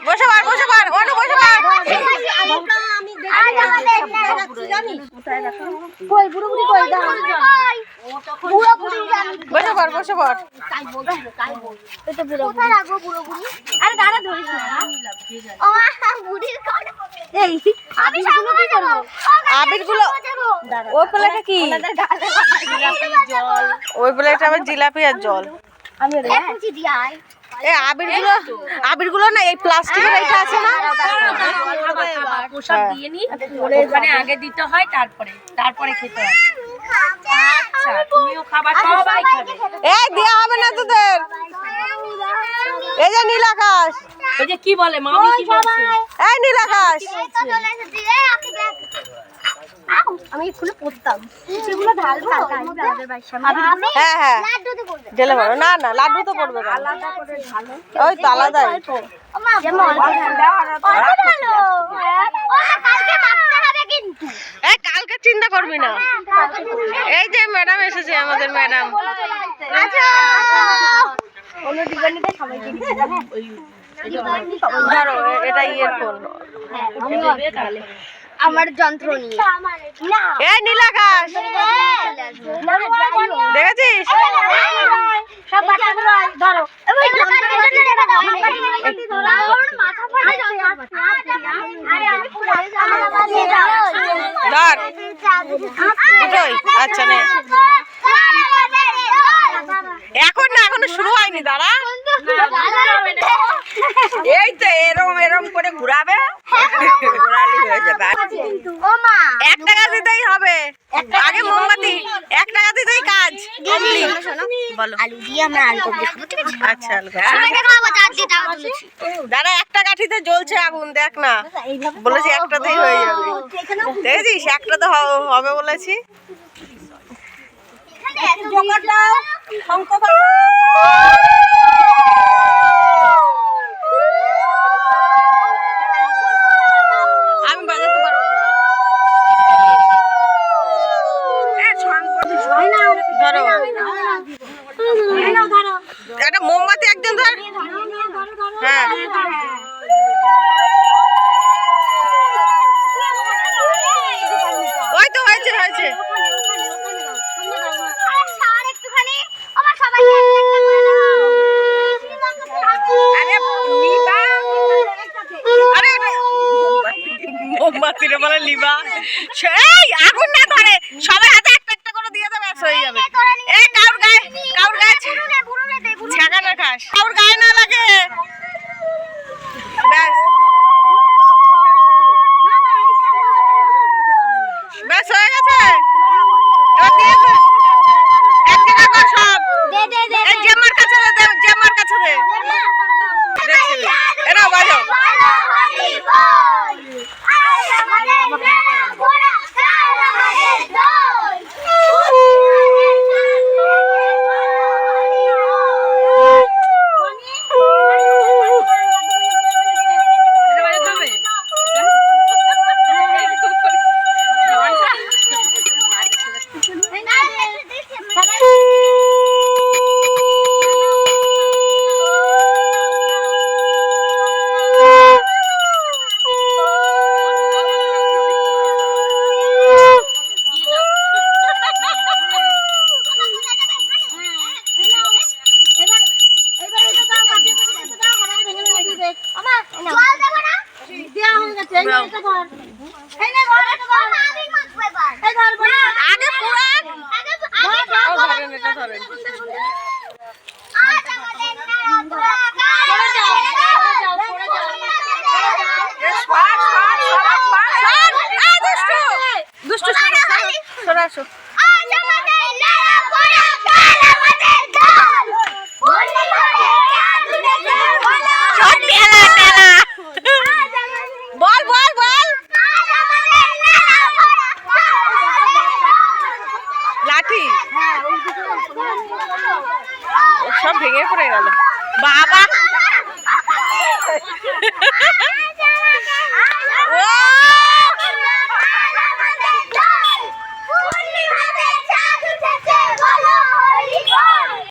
বসে পার বসে পার অনু বসে পার বসে পার বসে পার আবির গুলো ওই প্লেটে কি ওই প্লেটে আবার জিলাপি আর জল আবির গুলো না এই প্লাস্টিকের এটা আছে না পোশাক দিয়ে নি ওখানে আগে দিতে হয় তারপরে খেতে হয়। আচ্ছা তুমিও খাবার সবাই খাবে এই দেয়া হবে না তোদের এই যে নীল আকাশ এই যে কি বলে মামি কি বলছে এই নীল আকাশ আমি এগুলো পড়তাম সেগুলো ঢালবো হ্যাঁ হ্যাঁ ঢেলে পড়ো না না লাড্ডু তো পড়বে না আলাদা করে ঢালো ওই তো আলাদাই এই কালকে চিন্তা করবি না এই যে ম্যাডাম এসেছে আমাদের ম্যাডাম ধরো এটা ইয়ারফোন আমার যন্ত্র নিয়ে এই নীল আকাশ দেখেছিস ধরো ধর দুটোই আচ্ছা নে এখন না এখনো শুরু হয়নি দাঁড়া এই তো এরম এরম করে ঘুরাবে ঘোরালি হয়ে যাবে 1 টাকা দিতেই হবে আগে মোমবাতি 1 টাকা দিতেই কাজ কমপ্লিট বলো আলু দিয়ে আমরা আলু করবো আচ্ছা আলু দাঁড়া একটা কাঠিতে জ্বলছে আগুন দেখ না বলেছি একটাতেই হয়ে যাবে দেখেছিস একটা তো হবে বলেছি আমি বাজাতে পারবো না ধরো একটা মোমবাতি একজন ধর হ্যাঁ ওই তো হয়েছে হয়েছে মোমবাতিরে বলে লিবা সেই আগুন না ধরে সবাই হাতে একটা একটা করে দিয়ে দেবে হয়ে যাবে এই কাউর গায়ে ছাগা না খাস কাউর গায়ে না লাগে ব্যাস ব্যাস হয়ে গেছে এবার দিয়ে দে এক জায়গা কর সব এই জেমার কাছে দে জেমার কাছে দে দেখছিস এটা বাজাও সব ভেঙে পড়ে গেল বাবা